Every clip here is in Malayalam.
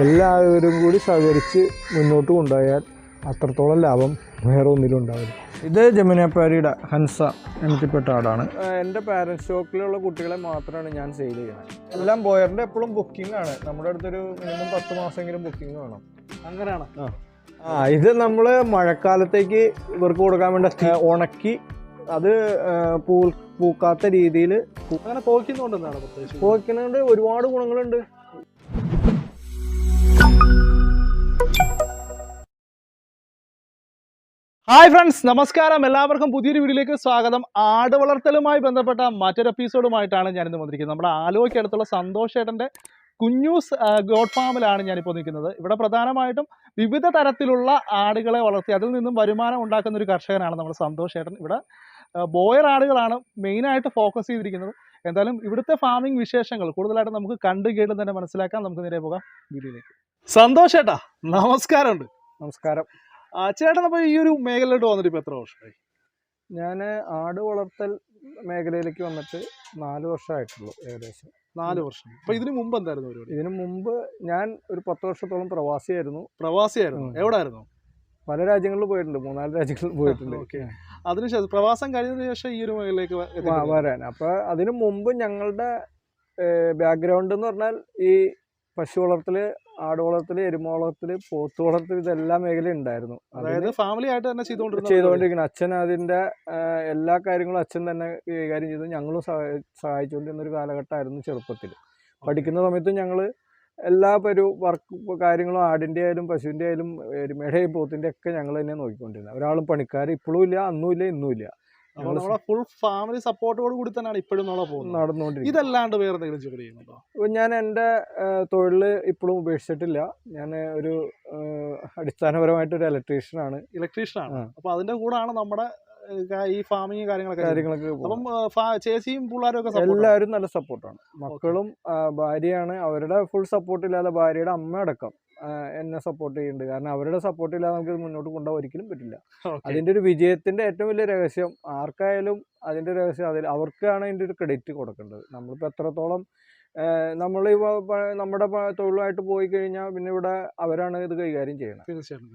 എല്ലാവരും കൂടി സഹകരിച്ച് മുന്നോട്ട് കൊണ്ടുപോയാൽ അത്രത്തോളം ലാഭം വേറെ ഒന്നിലും ഉണ്ടാവില്ല. ഇത് ജമുനാപ്പാരിയുടെ ഹൻസ എണ്ണത്തിൽപ്പെട്ട ആടാണ്. എൻ്റെ പാരൻറ് സ്റ്റോക്കിലുള്ള കുട്ടികളെ മാത്രമാണ് ഞാൻ സെയിൽ ചെയ്യുന്നത്. എല്ലാം ബോയറിൻ്റെ എപ്പോഴും ബുക്കിംഗ് ആണ്. നമ്മുടെ അടുത്തൊരു മിനിമം 10 മാസമെങ്കിലും ബുക്കിംഗ് വേണം. അങ്ങനെയാണ്. ഇത് നമ്മൾ മഴക്കാലത്തേക്ക് ഇവർക്ക് കൊടുക്കാൻ വേണ്ടി ഉണക്കി അത് പൂക്കാത്ത രീതിയിൽ അങ്ങനെ പോയിക്കുന്നുണ്ടെന്നാണ് പ്രത്യേകിച്ച്. പോയിക്കുന്നുണ്ട്. ഒരുപാട് ഗുണങ്ങളുണ്ട്. ഹായ് ഫ്രണ്ട്സ്, നമസ്കാരം. എല്ലാവർക്കും പുതിയൊരു വീഡിയോയിലേക്ക് സ്വാഗതം. ആട് വളർത്തലുമായി ബന്ധപ്പെട്ട മറ്റൊരു എപ്പിസോഡുമായിട്ടാണ് ഞാനിന്ന് വന്നിരിക്കുന്നത്. നമ്മുടെ ആലുവയ്ക്ക് അടുത്തുള്ള സന്തോഷ് ഏട്ടൻ്റെ കുഞ്ഞൂസ് ഗോഡ് ഫാമിലാണ് ഞാനിപ്പോൾ നിൽക്കുന്നത്. ഇവിടെ പ്രധാനമായിട്ടും വിവിധ തരത്തിലുള്ള ആടുകളെ വളർത്തി അതിൽ നിന്നും വരുമാനം ഉണ്ടാക്കുന്ന ഒരു കർഷകനാണ് നമ്മുടെ സന്തോഷ് ഏട്ടൻ. ഇവിടെ ബോയർ ആടുകളാണ് മെയിനായിട്ട് ഫോക്കസ് ചെയ്തിരിക്കുന്നത്. എന്തായാലും ഇവിടുത്തെ ഫാമിംഗ് വിശേഷങ്ങൾ കൂടുതലായിട്ട് നമുക്ക് കണ്ടു കേട്ട് തന്നെ മനസ്സിലാക്കാം. നമുക്ക് നേരെ പോകാം വീഡിയോയിലേക്ക്. സന്തോഷ് ഏട്ടാ, നമസ്കാരമുണ്ട്. നമസ്കാരം. ചേട്ടൻ അപ്പോൾ ഈ ഒരു മേഖലയിലോട്ട് വന്നിട്ട് ഇപ്പോൾ എത്ര വർഷമായി? ഞാൻ ആട് വളർത്തൽ മേഖലയിലേക്ക് വന്നിട്ട് 4 വർഷമായിട്ടുള്ളൂ. ഏകദേശം 4 വർഷം. അപ്പോൾ ഇതിന് മുമ്പ് എന്തായിരുന്നു പരിപാടി? ഇതിനു മുമ്പ് ഞാൻ ഒരു 10 വർഷത്തോളം പ്രവാസിയായിരുന്നു. എവിടെ ആയിരുന്നു? പല രാജ്യങ്ങളിൽ പോയിട്ടുണ്ട്. 3-4 രാജ്യങ്ങളിൽ പോയിട്ടുണ്ട്. ഓക്കെ. അതിനുശേഷം പ്രവാസം കഴിഞ്ഞതിന് ശേഷം ഈ ഒരു മേഖലയിലേക്ക് വരാൻ. അപ്പോൾ അതിനു മുമ്പ് ഞങ്ങളുടെ ബാക്ക്ഗ്രൗണ്ട് എന്ന് പറഞ്ഞാൽ ഈ പശു വളർത്തൽ, ആട് വളർത്തൽ, എരുമ വളർത്തൽ, പോത്ത് വളർത്തൽ, ഇതെല്ലാം മേഖല ഉണ്ടായിരുന്നു. അതായത് ഫാമിലി ആയിട്ട് തന്നെ ചെയ്തുകൊണ്ടിരിക്കുന്നത്. അച്ഛൻ അതിൻ്റെ എല്ലാ കാര്യങ്ങളും അച്ഛൻ തന്നെ കൈകാര്യം ചെയ്തു. ഞങ്ങളും സഹായിച്ചുകൊണ്ടിരുന്ന ഒരു കാലഘട്ടമായിരുന്നു ചെറുപ്പത്തിൽ. പഠിക്കുന്ന സമയത്ത് ഞങ്ങൾ എല്ലാ വർക്ക് കാര്യങ്ങളും ആടിൻ്റെ ആയാലും പശുവിൻ്റെ ആയാലും എരുമയുടെ പോത്തിൻ്റെ ഒക്കെ ഞങ്ങൾ തന്നെ നോക്കിക്കൊണ്ടിരുന്നത്. ഒരാളും പണിക്കാർ ഇപ്പോഴും ഇല്ല, അന്നും ഇല്ല, ഇന്നും ഇല്ല. നമ്മളെ ഫുൾ ഫാമിലി സപ്പോർട്ടോട് കൂടി തന്നെയാണ് ഇപ്പോഴും നടന്നുകൊണ്ടിരിക്കുന്നത്. ഇതല്ലാണ്ട് വേറെ എന്തെങ്കിലും ജോലി ചെയ്യുന്നുണ്ടോ? ഞാൻ എൻ്റെ തൊഴിൽ ഇപ്പോഴും ഉപേക്ഷിച്ചിട്ടില്ല. ഞാൻ ഒരു അടിസ്ഥാനപരമായിട്ടൊരു ഇലക്ട്രീഷ്യനാണ്. അപ്പോൾ അതിൻ്റെ കൂടാണ് നമ്മുടെ ഈ ഫാമിങ് കാര്യങ്ങളൊക്കെ. അപ്പം ചേച്ചിയും പിള്ളേരും ഒക്കെ എല്ലാവരും നല്ല സപ്പോർട്ടാണ്. മക്കളും ഭാര്യയാണ്. അവരുടെ ഫുൾ സപ്പോർട്ട് ഇല്ലാതെ ഭാര്യയുടെ അമ്മ അടക്കം എന്നെ സപ്പോർട്ട് ചെയ്യുന്നുണ്ട്. കാരണം അവരുടെ സപ്പോർട്ട് ഇല്ലാതെ നമുക്ക് മുന്നോട്ട് കൊണ്ടുപോകാൻ ഒരിക്കലും പറ്റില്ല. അതിൻ്റെ ഒരു വിജയത്തിൻ്റെ ഏറ്റവും വലിയ രഹസ്യം ആർക്കായാലും അതിൻ്റെ രഹസ്യം അവർക്കാണ് അതിൻ്റെ ഒരു ക്രെഡിറ്റ് കൊടുക്കേണ്ടത്. നമ്മളിപ്പോൾ എത്രത്തോളം നമ്മൾ നമ്മുടെ തൊഴിലുമായിട്ട് പോയി കഴിഞ്ഞാൽ പിന്നെ ഇവിടെ അവരാണ് ഇത് കൈകാര്യം ചെയ്യണം. തീർച്ചയായിട്ടും.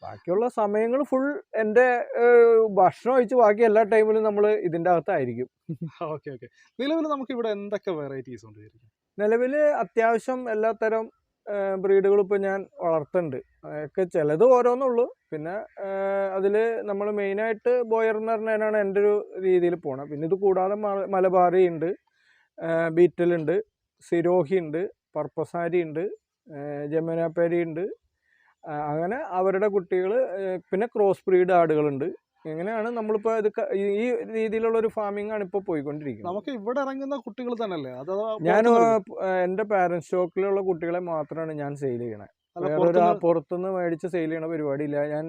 ബാക്കിയുള്ള സമയങ്ങൾ ഫുൾ എൻ്റെ ഭക്ഷണം ഒഴിച്ച് ബാക്കി എല്ലാ ടൈമിലും നമ്മൾ ഇതിൻ്റെ അകത്തായിരിക്കും. ഓക്കെ. നിലവിൽ നമുക്ക് ഇവിടെ എന്തൊക്കെ വെറൈറ്റീസ് ഉണ്ട്? നിലവിൽ അത്യാവശ്യം എല്ലാത്തരം ബ്രീഡുകൾ ഇപ്പോൾ ഞാൻ വളർത്തുന്നുണ്ട്. അതൊക്കെ ചിലത് ഓരോന്നുള്ളൂ. പിന്നെ അതിൽ നമ്മൾ മെയിനായിട്ട് ബോയർ എന്ന് പറഞ്ഞതിനാണ് എൻ്റെ ഒരു രീതിയിൽ പോകണം. പിന്നെ ഇത് കൂടാതെ മലബാറി ഉണ്ട്, ബീറ്റലുണ്ട്, സിരോഹി ഉണ്ട്, പർപ്പസാരി ഉണ്ട്, ജമുനാപ്പാരി ഉണ്ട്. അങ്ങനെ അവരുടെ കുട്ടികൾ, പിന്നെ ക്രോസ് ബ്രീഡ് ആടുകളുണ്ട്. ഇങ്ങനെയാണ് നമ്മളിപ്പോൾ ഇത് ഈ രീതിയിലുള്ള ഒരു ഫാമിംഗ് ആണ് ഇപ്പോൾ പോയിക്കൊണ്ടിരിക്കുന്നത്. നമുക്ക് ഇവിടെ ഇറങ്ങുന്ന കുട്ടികൾ തന്നെയല്ലേ? ഞാൻ എൻ്റെ പാരൻറ് സ്റ്റോക്കിലുള്ള കുട്ടികളെ മാത്രമാണ് ഞാൻ സെയിൽ ചെയ്യണത്. വേറൊരു പുറത്തുനിന്ന് മേടിച്ച് സെയിൽ ചെയ്യണ പരിപാടിയില്ല. ഞാൻ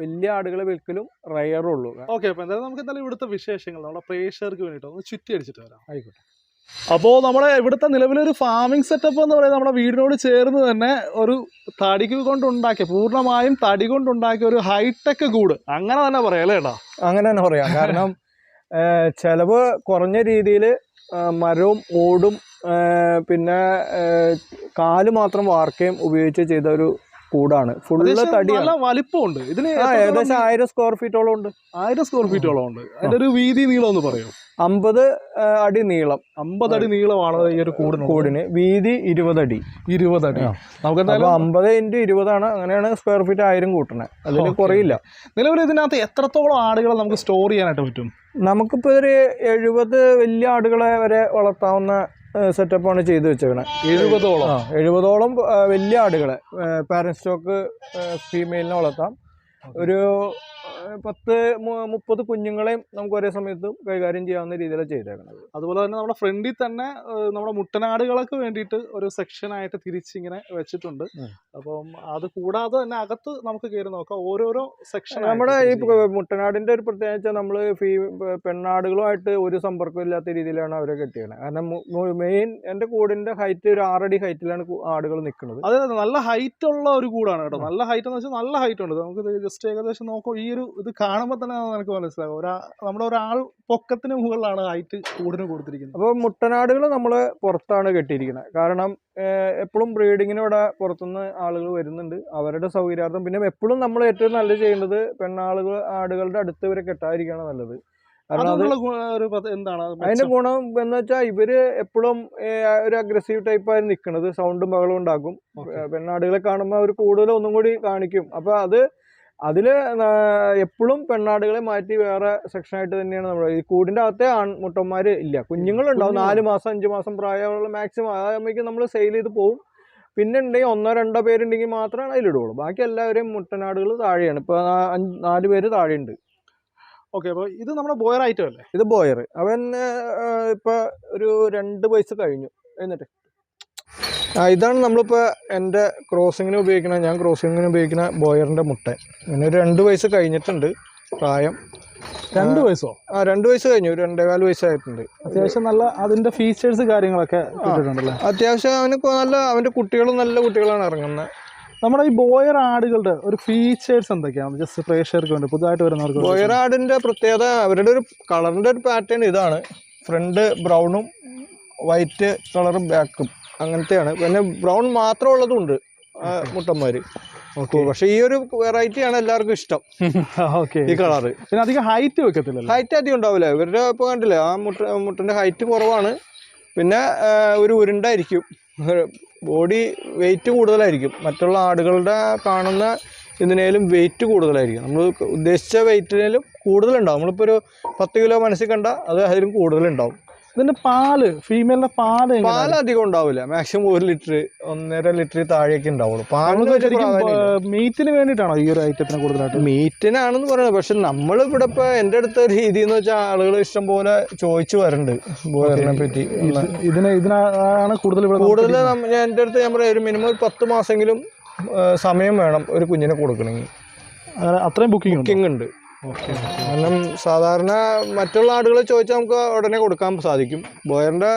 വലിയ ആടുകളെ വിൽക്കലും റയറുള്ളൂ. ഓക്കെ. അപ്പോൾ എന്തായാലും നമുക്ക് എന്തായാലും ഇവിടുത്തെ വിശേഷങ്ങൾ നമ്മുടെ പ്രേക്ഷകർക്ക് വേണ്ടിയിട്ട് ഒന്ന് ചുറ്റി അടിച്ചിട്ട് വരാം. ആയിക്കോട്ടെ. അപ്പോൾ നമ്മുടെ ഇവിടുത്തെ നിലവിലൊരു ഫാമിംഗ് സെറ്റപ്പ് എന്ന് പറയുന്നത് നമ്മുടെ വീടിനോട് ചേർന്ന് തന്നെ ഒരു തടി കൊണ്ടുണ്ടാക്കിയ, പൂർണ്ണമായും തടി കൊണ്ടുണ്ടാക്കിയ ഒരു ഹൈടെക് കൂട്, അങ്ങനെ തന്നെ പറയാം അല്ലേ ഏട്ടാ? അങ്ങനെ തന്നെ പറയാം. കാരണം ചെലവ് കുറഞ്ഞ രീതിയിൽ മരവും ഓടും പിന്നെ കാല് മാത്രം വാർക്കയും ഉപയോഗിച്ച് ചെയ്ത ഒരു കൂടാണ്. ഫുള്ള് തടി. വലിപ്പമുണ്ട് ഇതിന്. ഏകദേശം 1000 സ്ക്വയർ ഫീറ്റോളം ഉണ്ട്. 1000 സ്ക്വയർ ഫീറ്റോളം ഉണ്ട്. അതിന്റെ ഒരു വീതി നീളം ഒന്ന് പറയൂ. 50 അടി നീളം. 50 അടി നീളമാണ് ഈ ഒരു കൂടിന്. വീതി 20 അടി. നമുക്ക് എന്തായാലും 50 × 20 ആണ്. അങ്ങനെയാണ് സ്ക്വയർ ഫീറ്റ് 1000 കൂട്ടണേ. അതിന് കുറയില്ല. നിലവിൽ ഇതിനകത്ത് എത്രത്തോളം ആടുകളെ നമുക്ക് സ്റ്റോർ ചെയ്യാനായിട്ട് പറ്റും? നമുക്കിപ്പോൾ ഒരു 70 വലിയ ആടുകളെ വരെ വളർത്താവുന്ന സെറ്റപ്പാണ് ചെയ്തു വെച്ചേക്കണേ. 70ഓളം വലിയ ആടുകളെ പാരന്റ് സ്റ്റോക്ക് ഫീമെയിലിനെ വളർത്താം. ഒരു 10-30 കുഞ്ഞുങ്ങളെയും നമുക്ക് ഒരേ സമയത്ത് കൈകാര്യം ചെയ്യാവുന്ന രീതിയിലാണ് ചെയ്തേക്കുന്നത്. അതുപോലെ തന്നെ നമ്മുടെ ഫ്രണ്ടിൽ തന്നെ നമ്മുടെ മുട്ടനാടുകൾക്ക് വേണ്ടിയിട്ട് ഒരു സെക്ഷനായിട്ട് തിരിച്ചിങ്ങനെ വെച്ചിട്ടുണ്ട്. അപ്പം അത് കൂടാതെ തന്നെ അകത്ത് നമുക്ക് കയറി നോക്കാം ഓരോരോ സെക്ഷൻ. നമ്മുടെ ഈ മുട്ടനാടിൻ്റെ ഒരു പ്രത്യേകത നമ്മൾ പെണ്ണാടുകളുമായിട്ട് ഒരു സമ്പർക്കം ഇല്ലാത്ത രീതിയിലാണ് അവരെ കെട്ടിയത്. കാരണം മെയിൻ എൻ്റെ കൂടിൻ്റെ ഹൈറ്റ് ഒരു 6 അടി ഹൈറ്റിലാണ് ആടുകൾ നിൽക്കുന്നത്. അതെ, നല്ല ഹൈറ്റ് ഉള്ള ഒരു കൂടാണ് കേട്ടോ. നല്ല ഹൈറ്റ് എന്ന് വെച്ചാൽ നല്ല ഹൈറ്റ് ഉണ്ട്. നമുക്ക് ജസ്റ്റ് ഏകദേശം നോക്കാം. ഈ ഒരു ഇത് കാണുമ്പോൾ തന്നെ നമുക്ക് മനസ്സിലാകും നമ്മുടെ ഒരാൾ പൊക്കത്തിന് മുകളിലാണ് ഹൈറ്റ് കൂടിന് കൊടുത്തിരിക്കുന്നത്. അപ്പോൾ മുട്ടനാടുകൾ നമ്മൾ പുറത്താണ് കെട്ടിയിരിക്കുന്നത്. കാരണം എപ്പോഴും ബ്രീഡിങ്ങിന് ഇവിടെ പുറത്തുനിന്ന് ആളുകൾ വരുന്നുണ്ട്, അവരുടെ സൗകര്യാർത്ഥം. പിന്നെ എപ്പോഴും നമ്മൾ ഏറ്റവും നല്ലത് ചെയ്യേണ്ടത് ആടുകളുടെ അടുത്ത് ഇവരെ കെട്ടാതിരിക്കുകയാണ് നല്ലത്. എന്താണ് അതിന്റെ ഗുണം എന്ന് വെച്ചാൽ ഇവര് എപ്പോഴും ഒരു അഗ്രസീവ് ടൈപ്പായി നിൽക്കുന്നത്, സൗണ്ടും ബഹളവും ഉണ്ടാക്കും. പെണ്ണാടുകളെ കാണുമ്പോൾ അവർ കൂടുതൽ ഒന്നും കൂടി കാണിക്കും. അപ്പൊ അതില് എപ്പോഴും പെണ്ണാടുകളെ മാറ്റി വേറെ സെക്ഷനായിട്ട് തന്നെയാണ് നമ്മൾ. ഈ കൂടിന്റെ അകത്തെ ആൺമുട്ടന്മാര് ഇല്ല, കുഞ്ഞുങ്ങളുണ്ടാവും. 4 മാസം 5 മാസം പ്രായമുള്ള മാക്സിമം ആകുമ്പോഴേക്കും നമ്മൾ സെയിൽ ചെയ്ത് പോകും. പിന്നെ ഉണ്ടെങ്കിൽ 1-2 പേരുണ്ടെങ്കിൽ മാത്രമാണ് അതിലിടുള്ളൂ. ബാക്കി എല്ലാവരെയും മുട്ടനാടുകൾ താഴെയാണ്. ഇപ്പൊ 4 പേര് താഴെയുണ്ട്. ഓക്കെ, അപ്പോൾ ഇത് നമ്മുടെ ബോയർ ഐറ്റം അല്ലേ? ഇത് ബോയർ. അവൻ ഇപ്പൊ ഒരു 2 വയസ്സ് കഴിഞ്ഞു. എന്നിട്ട് ഇതാണ് നമ്മളിപ്പോ എൻ്റെ ക്രോസിങ്ങിന് ഉപയോഗിക്കുന്ന, ഞാൻ ക്രോസിങ്ങിന് ഉപയോഗിക്കുന്ന ബോയറിന്റെ മുട്ട. പിന്നെ ഒരു 2 വയസ്സ് കഴിഞ്ഞിട്ടുണ്ട് പ്രായം. 2 വയസ്സോ? 2 വയസ്സ് കഴിഞ്ഞു, 2.25 വയസ്സായിട്ടുണ്ട്. അത്യാവശ്യം നല്ല അതിന്റെ ഫീച്ചേഴ്സ് കാര്യങ്ങളൊക്കെ കിട്ടിയിട്ടുണ്ടല്ലേ? അത്യാവശ്യം അവന്റെ കുട്ടികളും നല്ല കുട്ടികളാണ് ഇറങ്ങുന്നത്. നമ്മുടെ ഈ ബോയർ ആടുകളുടെ ഒരു ഫീച്ചേഴ്സ് എന്തൊക്കെയാണ് ജസ്റ്റ് പ്രേക്ഷകർക്ക് വേണ്ടി പുതുതായിട്ട് വരുന്നവർക്ക്? ബോയർ ആടിന്റെ പ്രത്യേകത അവരുടെ ഒരു കളറിന്റെ ഒരു പാറ്റേൺ ഇതാണ്. ഫ്രണ്ട് ബ്രൗണും വൈറ്റ് കളറും ബാക്കും അങ്ങനത്തെയാണ്. പിന്നെ ബ്രൗൺ മാത്രം ഉള്ളതുണ്ട് മുട്ടന്മാര്. പക്ഷെ ഈ ഒരു വെറൈറ്റിയാണ് എല്ലാവർക്കും ഇഷ്ടം, ഈ കളറ്. പിന്നെ അധികം ഹൈറ്റ് വെക്കത്തില്ല, ഹൈറ്റ് അധികം ഉണ്ടാവില്ല ഇവരുടെ. ഇപ്പൊ കണ്ടില്ലേ, ആ മുട്ടന്റെ ഹൈറ്റ് കുറവാണ്. പിന്നെ ഒരു ഉരുണ്ടായിരിക്കും, ബോഡി വെയിറ്റ് കൂടുതലായിരിക്കും. മറ്റുള്ള ആടുകളുടെ കാണുന്ന ഇതിനേലും വെയിറ്റ് കൂടുതലായിരിക്കും. നമ്മൾ ഉദ്ദേശിച്ച വെയിറ്റിനേലും കൂടുതലുണ്ടാവും. നമ്മളിപ്പോൾ ഒരു 10 കിലോ മനസ്സിൽ കണ്ട അത് അതിലും കൂടുതലുണ്ടാവും. ഇതിന്റെ പാല്, ഫീമെയിലിന്റെ പാല് അധികം ഉണ്ടാവില്ല. മാക്സിമം 1 ലിറ്റർ 1.5 ലിറ്റർ താഴേക്ക് ഉണ്ടാവുള്ളൂ. മീറ്റിന് വേണ്ടിയിട്ടാണോ ഈ ഒരു ഐറ്റത്തിന് കൂടുതലായിട്ട്? മീറ്റിനാണെന്ന് പറയുന്നത്. പക്ഷെ നമ്മളിവിടെ ഇപ്പൊ എൻ്റെ അടുത്ത രീതി എന്ന് വെച്ചാൽ ആളുകൾ ഇഷ്ടം പോലെ ചോദിച്ചു വരുന്നുണ്ട് ബോയറിനെ പറ്റി. ഇതിനാണ് കൂടുതൽ എൻ്റെ അടുത്ത് ഞാൻ പറയാം, ഒരു മിനിമം 10 മാസമെങ്കിലും സമയം വേണം ഒരു കുഞ്ഞിനെ കൊടുക്കണമെങ്കിൽ. അത്രയും ബുക്കിംഗ് ഉണ്ട്. കാരണം സാധാരണ മറ്റുള്ള ആടുകളെ ചോദിച്ചാൽ നമുക്ക് ഉടനെ കൊടുക്കാൻ സാധിക്കും. ബോയറിന്റെ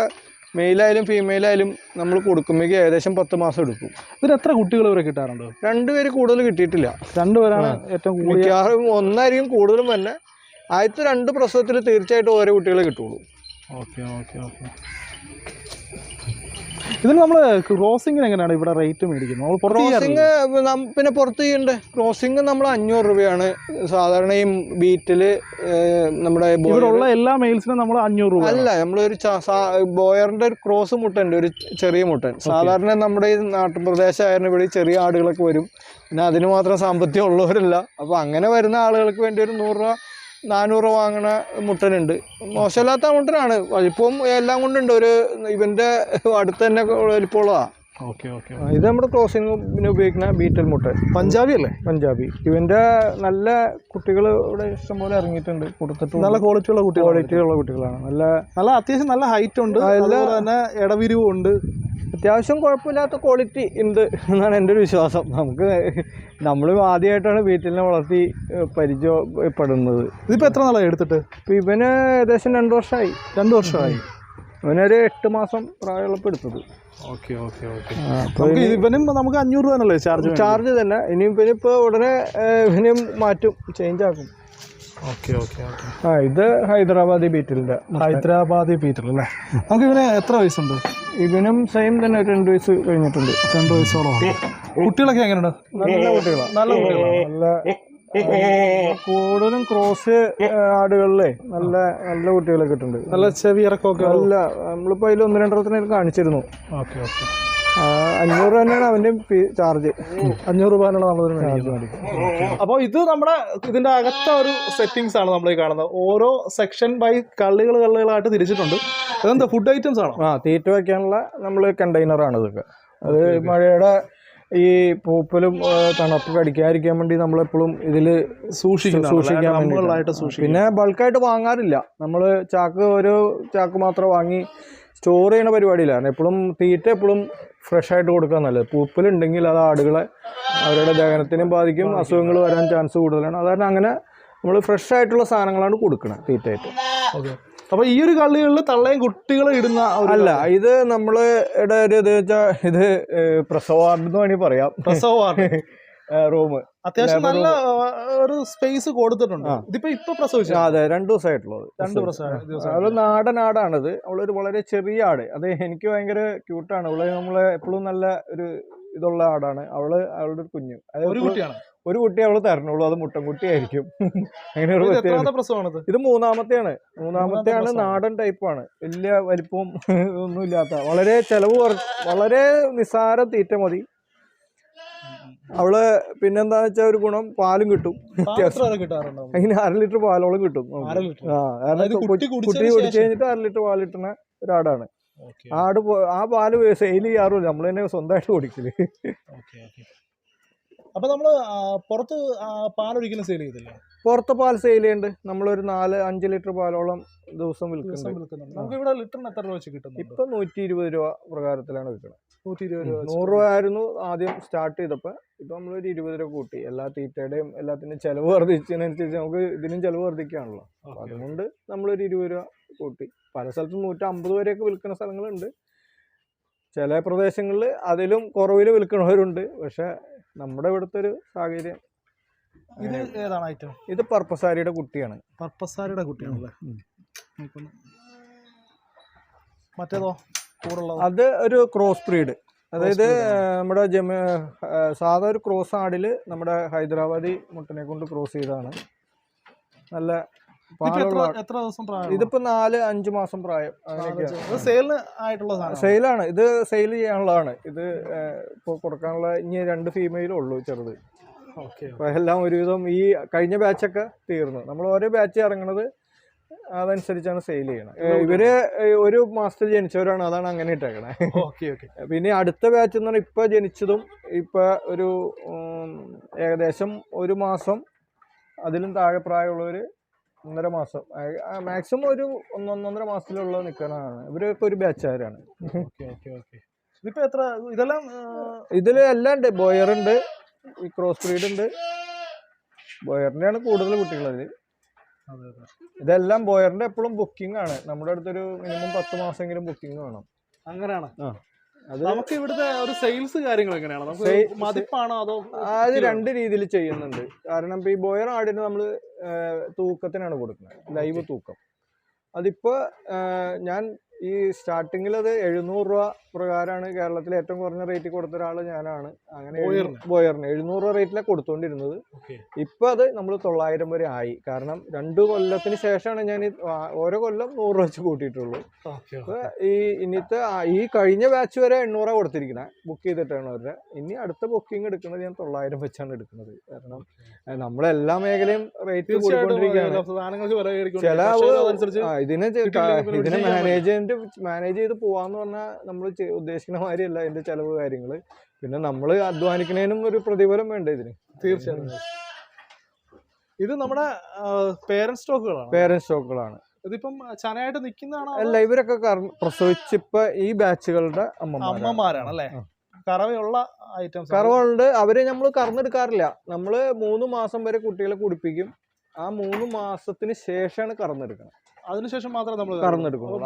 മെയിലായാലും ഫീമെയിലായാലും നമ്മൾ കൊടുക്കുമ്പോഴേക്കും ഏകദേശം 10 മാസം എടുക്കും. ഇതിന് എത്ര കുട്ടികൾ വരെ കിട്ടാറുണ്ട്? 2 പേര് കൂടുതൽ കിട്ടിയിട്ടില്ല. 2 പേരാണ് ഏറ്റവും മിക്കവാറും. ഒന്നായിരിക്കും കൂടുതലും തന്നെ. ആദ്യത്തെ 2 പ്രസവത്തിൽ തീർച്ചയായിട്ടും ഓരോ കുട്ടികളെ കിട്ടുള്ളൂ. Okay okay okay. ഇതിന് നമ്മൾ ക്രോസിങ്ങിന് എങ്ങനെയാണ് ഇവിടെ റേറ്റ് മേടിക്കുന്നത്? ക്രോസിങ് പിന്നെ പുറത്ത് ചെയ്യണ്ടേ. ക്രോസിങ് നമ്മൾ 500 രൂപയാണ് സാധാരണ. ഈ ബീറ്റില് നമ്മുടെ ഇവിടെയുള്ള എല്ലാ മെയിൽസിനും നമ്മൾ 500 രൂപ അല്ല. നമ്മളൊരു ബോയറിന്റെ ഒരു ക്രോസ് മുട്ടുണ്ട്, ഒരു ചെറിയ മുട്ടൻ. സാധാരണ നമ്മുടെ ഈ നാട്ടുപ്രദേശമായിരുന്നു ഇവിടെ ചെറിയ ആടുകളൊക്കെ വരും. പിന്നെ അതിന് മാത്രം സാമ്പത്തികം ഉള്ളവരല്ല. അപ്പോൾ അങ്ങനെ വരുന്ന ആളുകൾക്ക് വേണ്ടി ഒരു 100 രൂപ 400 രൂപ വാങ്ങണ മുട്ടനുണ്ട്. മോശമില്ലാത്ത മുട്ടനാണ്. വലിപ്പം എല്ലാം കൊണ്ടുണ്ട്. ഒരു ഇവന്റെ അടുത്ത് തന്നെ വലിപ്പമുള്ളതാണ്. ഇത് നമ്മുടെ ക്രോസിങ്ങിന് ഉപയോഗിക്കുന്ന ബീറ്റൽ മുട്ട. പഞ്ചാബി അല്ലേ? പഞ്ചാബി. ഇവന്റെ നല്ല കുട്ടികൾ ഇവിടെ ഇഷ്ടംപോലെ ഇറങ്ങിയിട്ടുണ്ട്, കൊടുത്തിട്ട്. നല്ല ക്വാളിറ്റിയുള്ള കുട്ടികളാണ്. നല്ല അത്യാവശ്യം നല്ല ഹൈറ്റ് ഉണ്ട്, അതുപോലെ തന്നെ ഇടവിരിവും ഉണ്ട്. അത്യാവശ്യം കുഴപ്പമില്ലാത്ത ക്വാളിറ്റി ഉണ്ട് എന്നാണ് എൻ്റെ ഒരു വിശ്വാസം. നമ്മൾ ആദ്യമായിട്ടാണ് ബീറ്റലിനെ വളർത്തി പരിചയപ്പെടുന്നത്. ഇതിപ്പോൾ എത്ര നാളായി എടുത്തിട്ട്? ഇപ്പം ഇവന് ഏകദേശം 2 വർഷമായി. 2 വർഷമായി. ഇവനൊരു 8 മാസം പ്രായമുള്ളപ്പോൾ എടുത്തത്. Okay okay okay. ഇവനും നമുക്ക് 500 രൂപ ചാർജ് തന്നെ. ഇനിയിപ്പോൾ ഉടനെ ഇവനും മാറ്റും, ചേഞ്ച് ആക്കും. Okay okay okay. ഇത് ഹൈദരാബാദി ബീറ്റൽ അല്ലേ? നമുക്ക് ഇവന് എത്ര വയസ്സുണ്ട്? ഇവനും സെയിം തന്നെ 2 വയസ്സ് കഴിഞ്ഞിട്ടുണ്ട്. 2 വയസ്സോളം. കുട്ടികളൊക്കെ എങ്ങനെയുണ്ട്? നല്ല കുട്ടികളാണ്. കൂടുതലും ക്രോസ് ആടുകളിലെ നല്ല നല്ല കുട്ടികളെ കിട്ടുന്നുണ്ട്. നല്ല ചെവി ഇറക്കമൊക്കെ. നല്ല നമ്മളിപ്പോൾ അതിൽ 1-2 കാണിച്ചിരുന്നു. Okay okay. 500 തന്നെയാണ് അവൻ്റെ ചാർജ്. 500 രൂപയുള്ള നമ്മൾ. അപ്പോൾ ഇത് നമ്മുടെ ഇതിൻ്റെ അകത്ത ഒരു സെറ്റിങ്സ് ആണ് നമ്മൾ ഈ കാണുന്നത്. ഓരോ സെക്ഷൻ ബൈ കള്ളികളായിട്ട് തിരിച്ചിട്ടുണ്ട്. അതെന്താ ഫുഡ് ഐറ്റംസ് ആണോ? തീറ്റ വയ്ക്കാനുള്ള നമ്മൾ കണ്ടെയ്നറാണ് ഇതൊക്കെ. അത് മഴയുടെ ഈ പൂപ്പലും തണുപ്പ് കടിക്കാതിരിക്കാൻ വേണ്ടി നമ്മളെപ്പോഴും ഇതിൽ സൂക്ഷിക്കാൻ വേണ്ടിയിട്ട്. പിന്നെ ബൾക്കായിട്ട് വാങ്ങാറില്ല. നമ്മൾ ഓരോ ചാക്ക് മാത്രം വാങ്ങി സ്റ്റോർ ചെയ്യുന്ന പരിപാടിയില്ല. എപ്പോഴും തീറ്റ എപ്പോഴും ഫ്രഷ് ആയിട്ട് കൊടുക്കാൻ നല്ലത്. പൂപ്പലുണ്ടെങ്കിൽ അത് ആടുകളെ അവരുടെ ദഹനത്തിനും ബാധിക്കും, അസുഖങ്ങൾ വരാൻ ചാൻസ് കൂടുതലാണ്. അതായത് അങ്ങനെ നമ്മൾ ഫ്രഷ് ആയിട്ടുള്ള സാധനങ്ങളാണ് കൊടുക്കുന്നത് തീറ്റയായിട്ട്. ഓക്കെ. അപ്പോൾ ഈ ഒരു കള്ളികളിൽ തള്ളയും കുട്ടികളെ ഇടുന്ന അല്ല, ഇത് നമ്മളുടെ ഒരു ഇത് വെച്ചാൽ ഇത് പ്രസവ വാർഡ് എന്ന് വേണമെങ്കിൽ പറയാം. പ്രസവ വാർഡ് റൂം. അത്യാവശ്യം നല്ല ഒരു സ്പേസ് കൊടുത്തിട്ടുണ്ട്. ഇപ്പൊ പ്രസവിച്ചു? അതെ, 2 ദിവസമായിട്ടുള്ളത്. 2 ദിവസം. അവള് നാടൻ ആടാണിത്. അവളൊരു വളരെ ചെറിയ ആട്. അത് എനിക്ക് ഭയങ്കര ക്യൂട്ടാണ്. അവള് നമ്മളെ എപ്പോഴും നല്ല ഒരു ഇതുള്ള ആടാണ്. അവളുടെ ഒരു കുഞ്ഞു ഒരു കുട്ടി അവള് തരണുള്ളൂ. അത് മുട്ടൻകുട്ടിയായിരിക്കും. അങ്ങനെ ഒരു ഇത് മൂന്നാമത്തെയാണ്. നാടൻ ടൈപ്പാണ്. വലിയ വലിപ്പവും ഒന്നും ഇല്ലാത്ത, വളരെ ചെലവ് വളരെ നിസ്സാര തീറ്റ മതി. അവള് പിന്നെന്താന്ന് വെച്ചാൽ ഒരു ഗുണം, പാലും കിട്ടും. അതിന് 1/2 ലിറ്റർ പാലോളം കിട്ടും. കുട്ടി കുടിച്ചു കഴിഞ്ഞിട്ട് 1/2 ലിറ്റർ പാൽ കിട്ടുന്ന ഒരാടാണ്. ആ പാല് സെയിൽ ചെയ്യാറില്ല, നമ്മൾ തന്നെ സ്വന്തമായിട്ട് കുടിക്കല്. അപ്പൊ നമ്മള് പുറത്ത് പാലൊരിക്കലും സെയിൽ ചെയ്തില്ല? പുറത്ത് പാൽ സെയിൽ ചെയ്യുന്നുണ്ട്. നമ്മളൊരു 4-5 ലിറ്റർ പാലോളം ദിവസം വിൽക്കുന്നുണ്ട്. നമുക്ക് ഇവിടെ ലിറ്ററിന് എത്ര രൂപ വെച്ച് കിട്ടുന്നു? ഇപ്പൊ 120 രൂപ പ്രകാരത്തിലാണ് വിൽക്കുന്നത്. 100 രൂപ ആയിരുന്നു ആദ്യം സ്റ്റാർട്ട് ചെയ്തപ്പോ. ഇപ്പൊ നമ്മളൊരു 20 രൂപ കൂട്ടി. എല്ലാ തീറ്റയുടെയും എല്ലാത്തിനും ചെലവ് വർദ്ധിച്ചതിനനുസരിച്ച് നമുക്ക് ഇതിനും ചെലവ് വർദ്ധിക്കാണല്ലോ. അതുകൊണ്ട് നമ്മളൊരു 20 രൂപ കൂട്ടി. പല സ്ഥലത്തും 150 വരെയൊക്കെ വിൽക്കുന്ന സ്ഥലങ്ങളുണ്ട്. ചില പ്രദേശങ്ങളിൽ അതിലും കുറവിൽ വിൽക്കുന്നവരുണ്ട്. പക്ഷെ നമ്മുടെ ഇവിടുത്തെ ഒരു സാഹചര്യം. ഇത് ഏതാണ് ഐറ്റം? ഇത് പർപ്പസാരിയുടെ കുട്ടിയാണ്. പർപ്പസാരിയുടെ കുട്ടിയാണല്ലേ? മറ്റേതോ? അത് ഒരു ക്രോസ് ബ്രീഡ്. അതായത് നമ്മുടെ സാധാ ഒരു ക്രോസ് ആടില് നമ്മുടെ ഹൈദരാബാദി മുട്ടനെ കൊണ്ട് ക്രോസ് ചെയ്തതാണ്. നല്ല എത്ര ദിവസം പ്രായം? ഇതിപ്പോ 4-5 മാസം പ്രായം. സെയിലാണ്. ഇത് സെയിൽ ചെയ്യാനുള്ളതാണ്. ഇത് ഇപ്പൊ കൊടുക്കാനുള്ള ഇനി 2 ഫീമെയിലും ഉള്ളൂ, ചെറുത്. അപ്പൊ എല്ലാം ഒരുവിധം ഈ കഴിഞ്ഞ ബാച്ചൊക്കെ തീർന്നു. നമ്മൾ ഓരോ ബാച്ച് ഇറങ്ങണത് അതനുസരിച്ചാണ് സെയിൽ ചെയ്യണത്. ഇവര് 1 മാസത്തിൽ ജനിച്ചവരാണ്, അതാണ് അങ്ങനെ ഇട്ടേക്കണേ. പിന്നെ അടുത്ത ബാച്ച് എന്ന് പറഞ്ഞാൽ ഇപ്പൊ ജനിച്ചതും ഇപ്പൊ ഒരു ഏകദേശം 1 മാസം അതിലും താഴെ പ്രായമുള്ളവര് 1.5 മാസം, മാക്സിമം ഒരു 1-1.5 മാസത്തിലുള്ള നിൽക്കാനാണ്. ഇവരൊക്കെ ഒരു ബാച്ചുകാരാണ്. ഇതില് എല്ലാം ഉണ്ട്. ബോയർ ഉണ്ട്, ഈ ക്രോസ് ബ്രീഡ് ഉണ്ട്. ബോയറിന്റെയാണ് കൂടുതൽ കുട്ടികളതിൽ. ഇതെല്ലാം ബോയറിന്റെ എപ്പോഴും ബുക്കിംഗ് ആണ്. നമ്മുടെ അടുത്തൊരു മിനിമം 10 മാസമെങ്കിലും ബുക്കിംഗ് വേണം. അങ്ങനെയാണ്. നമുക്ക് ഇവിടുത്തെ ഒരു സെയിൽസ് കാര്യങ്ങൾ എങ്ങനെയാണ്? മതിപ്പാണോ അതോ? അത് 2 രീതിയിൽ ചെയ്യുന്നുണ്ട്. കാരണം ഇപ്പൊ ഈ ബോയർ ആടിന് നമ്മള് തൂക്കത്തിനാണ് കൊടുക്കുന്നത്, ലൈവ് തൂക്കം. അതിപ്പോ ഞാൻ ഈ സ്റ്റാർട്ടിങ്ങിൽ അത് 700 രൂപ പ്രകാരമാണ് കേരളത്തിൽ ഏറ്റവും കുറഞ്ഞ റേറ്റിൽ കൊടുത്ത ഒരാൾ ഞാനാണ്. അങ്ങനെ ബോയറിന് 700 രൂപ റേറ്റിലാണ് കൊടുത്തോണ്ടിരുന്നത്. ഇപ്പൊ അത് നമ്മൾ 900 വരെ ആയി. കാരണം 2 കൊല്ലത്തിന് ശേഷമാണ് ഞാൻ ഓരോ കൊല്ലം 100 രൂപ വെച്ച് കൂട്ടിയിട്ടുള്ളൂ. അപ്പൊ ഇനിത്തെ ഈ കഴിഞ്ഞ ബാച്ച് വരെ 800 കൊടുത്തിരിക്കണേ, ബുക്ക് ചെയ്തിട്ടാണ് അവരുടെ. ഇനി അടുത്ത ബുക്കിംഗ് എടുക്കുന്നത് ഞാൻ 900 വെച്ചാണ് എടുക്കുന്നത്. കാരണം നമ്മളെല്ലാ മേഖലയും റേറ്റ് കൂടിക്കൊണ്ടിരിക്കുകയാണ്. ഇതിനെ മാനേജ് ചെയ്ത് പോവാന്ന് പറഞ്ഞാൽ നമ്മൾ ഉദ്ദേശിക്കുന്ന മാതിരിയല്ല ഇതിന്റെ ചെലവ് കാര്യങ്ങള്. പിന്നെ നമ്മൾ അധ്വാനിക്കുന്നതിനും ഒരു പ്രതിഫലം വേണ്ട ഇതിന്. തീർച്ചയായും. ഇത് നമ്മുടെ പേരന്റ് സ്റ്റോക്കുകളാണ്. ഇതിപ്പം ചനയായിട്ട് നിൽക്കുന്നതാണോ? അല്ല, ഇവരൊക്കെ പ്രസവിച്ചിപ്പോ ഈ ബാച്ചുകളുടെ അമ്മമാരാണ് അല്ലേ? കറവയുള്ള ഐറ്റംസ്. കറവുണ്ട്. അവരെ നമ്മൾ കറന്നെടുക്കാറില്ല. നമ്മള് 3 മാസം വരെ കുട്ടികളെ കുടിപ്പിക്കും. ആ 3 മാസത്തിന് ശേഷമാണ് കറന്നെടുക്കണം. അതിനുശേഷം മാത്രമേ നമ്മൾ കറന്നെടുക്കുള്ളൂ.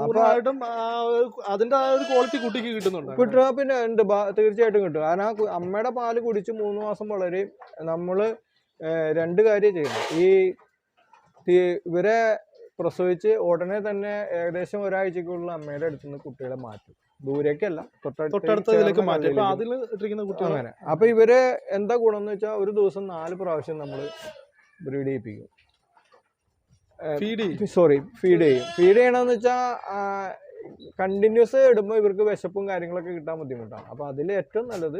അതിന്റെ ആ ഒരു ക്വാളിറ്റി കുട്ടിക്ക് കിട്ടുന്നുണ്ട്. പിന്നെ ഉണ്ട്, തീർച്ചയായിട്ടും കിട്ടും. കാരണം അമ്മയുടെ പാല് കുടിച്ച് 3 മാസം വളരെയും നമ്മള് 2 കാര്യം ചെയ്യണം. ഇവരെ പ്രസവിച്ച് ഉടനെ തന്നെ ഏകദേശം ഒരാഴ്ചക്കുള്ള അമ്മയുടെ അടുത്ത് നിന്ന് കുട്ടികളെ മാറ്റും. ദൂരേക്കല്ല, തൊട്ടടുത്തതിലേക്ക് മാറ്റും. അങ്ങനെ. അപ്പൊ ഇവര് എന്താ ഗുണം എന്ന് വെച്ചാൽ ഒരു ദിവസം 4 പ്രാവശ്യം നമ്മൾ ബ്രീഡ് ചെയ്യിപ്പിക്കും. ഫീഡ് ചെയ്യണമെന്ന് വെച്ചാൽ കണ്ടിന്യൂസ് ഇടുമ്പോൾ ഇവർക്ക് വിശപ്പും കാര്യങ്ങളൊക്കെ കിട്ടാൻ ബുദ്ധിമുട്ടാണ്. അപ്പൊ അതിൽ ഏറ്റവും നല്ലത്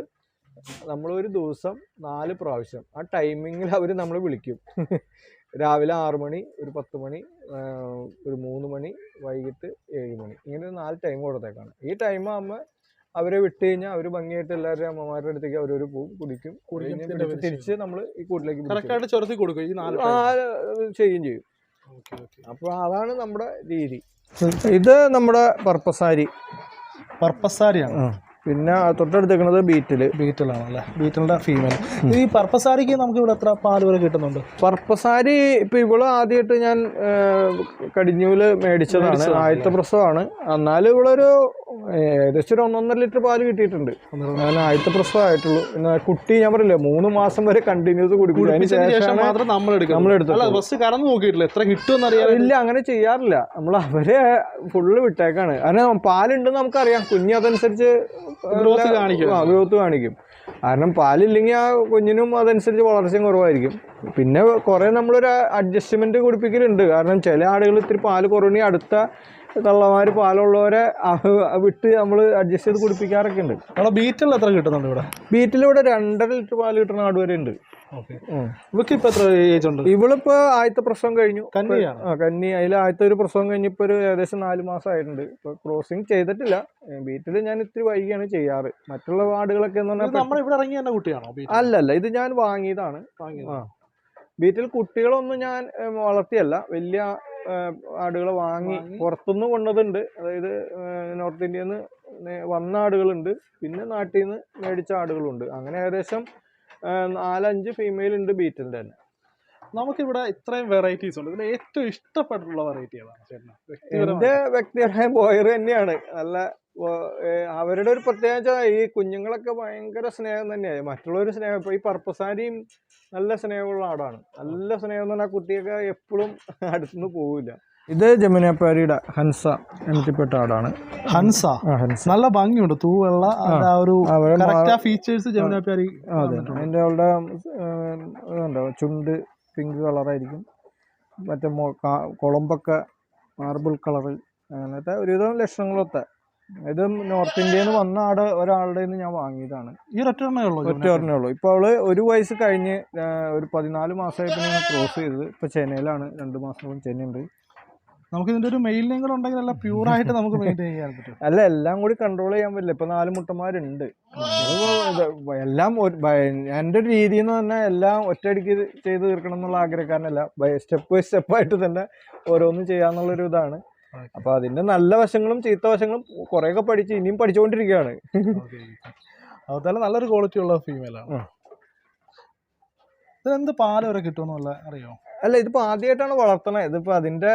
നമ്മളൊരു ദിവസം 4 പ്രാവശ്യം ആ ടൈമിങ്ങിൽ അവർ നമ്മൾ വിളിക്കും. രാവിലെ 6 മണി, ഒരു 10 മണി, ഒരു 3 മണി, വൈകിട്ട് 7 മണി, ഇങ്ങനെ 4 ടൈം കൊടുത്തേക്കാണ്. ഈ ടൈം ആകുമ്പോൾ അവരെ വിട്ട് കഴിഞ്ഞാൽ അവർ ഭംഗിയായിട്ട് എല്ലാവരും അമ്മമാരുടെ അടുത്തേക്ക് അവരൊരു പോവും, കുടിക്കും. തിരിച്ച് നമ്മൾ ഈ കൂട്ടിലേക്ക് ചെയ്യും. അപ്പൊ അതാണ് നമ്മുടെ രീതി. ഇത് നമ്മുടെ പർപ്പസാരിയാണ്. പിന്നെ തൊട്ടടുത്തേക്കുന്നത് ബീറ്റലാണല്ലേ? ബീറ്റലിന്റെ ഫീമെയിൽ. ഈ പർപ്പസാരിക്ക് നമുക്ക് ഇവിടെ എത്ര പാല് വരെ കിട്ടുന്നുണ്ട്? പർപ്പസാരി ഇപ്പൊ ഇവള് ആദ്യമായിട്ട് ഞാൻ കടിഞ്ഞൂല് മേടിച്ചതാണ്, ആദ്യത്തെ പ്രസവമാണ്. എന്നാലും ഇവളൊരു ഏകദേശം ഒരു 1.5 ലിറ്റർ പാല് കിട്ടിയിട്ടുണ്ട്. ഞാൻ ആദ്യത്തെ പ്രസവമായിട്ടുള്ളൂ. പിന്നെ കുട്ടി ഞാൻ പറയില്ലേ 3 മാസം വരെ കണ്ടിന്യൂസ് കുടിക്കും. ഇല്ല, അങ്ങനെ ചെയ്യാറില്ല. നമ്മൾ അവരെ ഫുള്ള് വിട്ടേക്കാണ്. കാരണം പാലുണ്ടെന്ന് നമുക്കറിയാം. കുഞ്ഞ് അതനുസരിച്ച് ഗ്രോത്ത് കാണിക്കും. കാരണം പാലില്ലെങ്കിൽ ആ കുഞ്ഞിനും അതനുസരിച്ച് വളർച്ചയും കുറവായിരിക്കും. പിന്നെ കുറേ നമ്മളൊരു അഡ്ജസ്റ്റ്മെന്റ് കുടിപ്പിക്കലുണ്ട്. കാരണം ചില ആടുകൾ ഇത്തിരി പാല് കുറവുണ്ടെങ്കിൽ അടുത്ത തള്ളമാർ പാലുള്ളവരെ വിട്ട് നമ്മൾ അഡ്ജസ്റ്റ് ചെയ്ത് കുടിപ്പിക്കാറൊക്കെ ഉണ്ട്. ബീറ്റിൽ എത്ര കിട്ടുന്നുണ്ട് ഇവിടെ? ബീറ്റിലിവിടെ 2.5 ലിറ്റർ പാല് കിട്ടുന്ന ആട് വരെ ഉണ്ട്. ഇവക്ക് എത്ര ഏജ് ഉണ്ട്? ഇവളിപ്പോ ആദ്യത്തെ പ്രസവം കഴിഞ്ഞു. കന്നി. അതിൽ ആദ്യത്തെ ഒരു പ്രസവം കഴിഞ്ഞിപ്പോ ഒരു ഏകദേശം 4 മാസം ആയിട്ടുണ്ട്. ഇപ്പൊ ക്രോസിങ് ചെയ്തിട്ടില്ല. ബീറ്റിൽ ഞാൻ ഇത്തിരി വൈകിയാണ് ചെയ്യാറ്. മറ്റുള്ള ആടുകളൊക്കെ അല്ലല്ല, ഇത് ഞാൻ വാങ്ങിയതാണ്. ബീറ്റിൽ കുട്ടികളൊന്നും ഞാൻ വളർത്തിയല്ല, വലിയ ആടുകളെ വാങ്ങി പുറത്തുനിന്ന് കൊണ്ടതുണ്ട്. അതായത് നോർത്ത് ഇന്ത്യയിൽ നിന്ന് വന്ന ആടുകളുണ്ട്, പിന്നെ നാട്ടിൽ നിന്ന് മേടിച്ച ആടുകളുണ്ട്. അങ്ങനെ ഏകദേശം 4-5 ഫീമെയിൽ ഉണ്ട് ബീറ്റിൻ്റെ തന്നെ. നമുക്കിവിടെ ഇത്രയും വെറൈറ്റീസ് ഉണ്ട്. ഇതിൽ ഏറ്റവും ഇഷ്ടപ്പെട്ടിട്ടുള്ള വെറൈറ്റി ഏതാണ്? എൻ്റെ വ്യക്തിപരമായ ബോയർ തന്നെയാണ്. നല്ല അവരുടെ ഒരു പ്രത്യേകത ഈ കുഞ്ഞുങ്ങളൊക്കെ ഭയങ്കര സ്നേഹം തന്നെയായി. മറ്റുള്ളവർ സ്നേഹം ഇപ്പോൾ ഈ പർപ്പസാരിയും നല്ല സ്നേഹമുള്ള ആടാണ്. നല്ല സ്നേഹം എന്ന് പറഞ്ഞാൽ കുട്ടിയൊക്കെ എപ്പോഴും അടുത്തുനിന്ന് പോവില്ല. ഇത് ജമുനാപ്പാരിയുടെ ഹൻസ ഇനത്തിൽപ്പെട്ട ആടാണ്. ഹൻസ നല്ല ഭംഗിയുണ്ട്. തൂവെള്ള ഫീച്ചേഴ്സ് ജമുനാപ്പാരി. അതെ, അതിൻ്റെ അവളുടെ ഉണ്ടോ ചുണ്ട് പിങ്ക് കളറായിരിക്കും. മറ്റേ കുളമ്പൊക്കെ മാർബിൾ കളറ്, അങ്ങനത്തെ ഒരുവിധം ലക്ഷണങ്ങളൊക്കെ. ഇത് നോർത്ത് ഇന്ത്യയിൽ നിന്ന് വന്ന ഒരാളുടെ നിന്ന് ഞാൻ വാങ്ങിയതാണ്. ഈ ഒറ്റ ഉള്ളൂ. ഇപ്പൊ അവള് 1 വയസ്സ് കഴിഞ്ഞ് ഒരു 14 മാസമായിട്ട് ഞാൻ ക്രോസ് ചെയ്തത്. ഇപ്പൊ ചെന്നൈയിലാണ്. 2 മാസം ചെന്നൈയുണ്ട്. നമുക്ക് ഇതിന്റെ ഒരു മെയിലിനെയും കൂടെ ഉണ്ടെങ്കിൽ എല്ലാം പ്യൂർ ആയിട്ട് നമുക്ക് മെയിൻറ്റെയിൻ ചെയ്യാൻ പറ്റും. അല്ല, എല്ലാം കൂടി കൺട്രോൾ ചെയ്യാൻ പറ്റില്ല. ഇപ്പൊ 4 മുട്ടന്മാരുണ്ട്. എല്ലാം എൻ്റെ ഒരു രീതി എന്ന് പറഞ്ഞാൽ എല്ലാം ഒറ്റയടിക്ക് ചെയ്ത് തീർക്കണം എന്നുള്ള ആഗ്രഹക്കാരനല്ല. സ്റ്റെപ്പ് ബൈ സ്റ്റെപ്പായിട്ട് തന്നെ ഓരോന്നും ചെയ്യാന്നുള്ളൊരു ഇതാണ്. അപ്പൊ അതിന്റെ നല്ല വശങ്ങളും ചീത്ത വശങ്ങളും കുറെയൊക്കെ പഠിച്ച് ഇനിയും പഠിച്ചുകൊണ്ടിരിക്കുകയാണ്. അതുപോലെ നല്ലൊരു ക്വാളിറ്റി ഉള്ള ഫീമെയിലാണ്. ഇതെന്ത് പാല് വരെ കിട്ടുമെന്നല്ല അറിയോ? അല്ല, ഇതിപ്പോ ആദ്യമായിട്ടാണ് വളർത്തണത്. ഇതിപ്പോ അതിന്റെ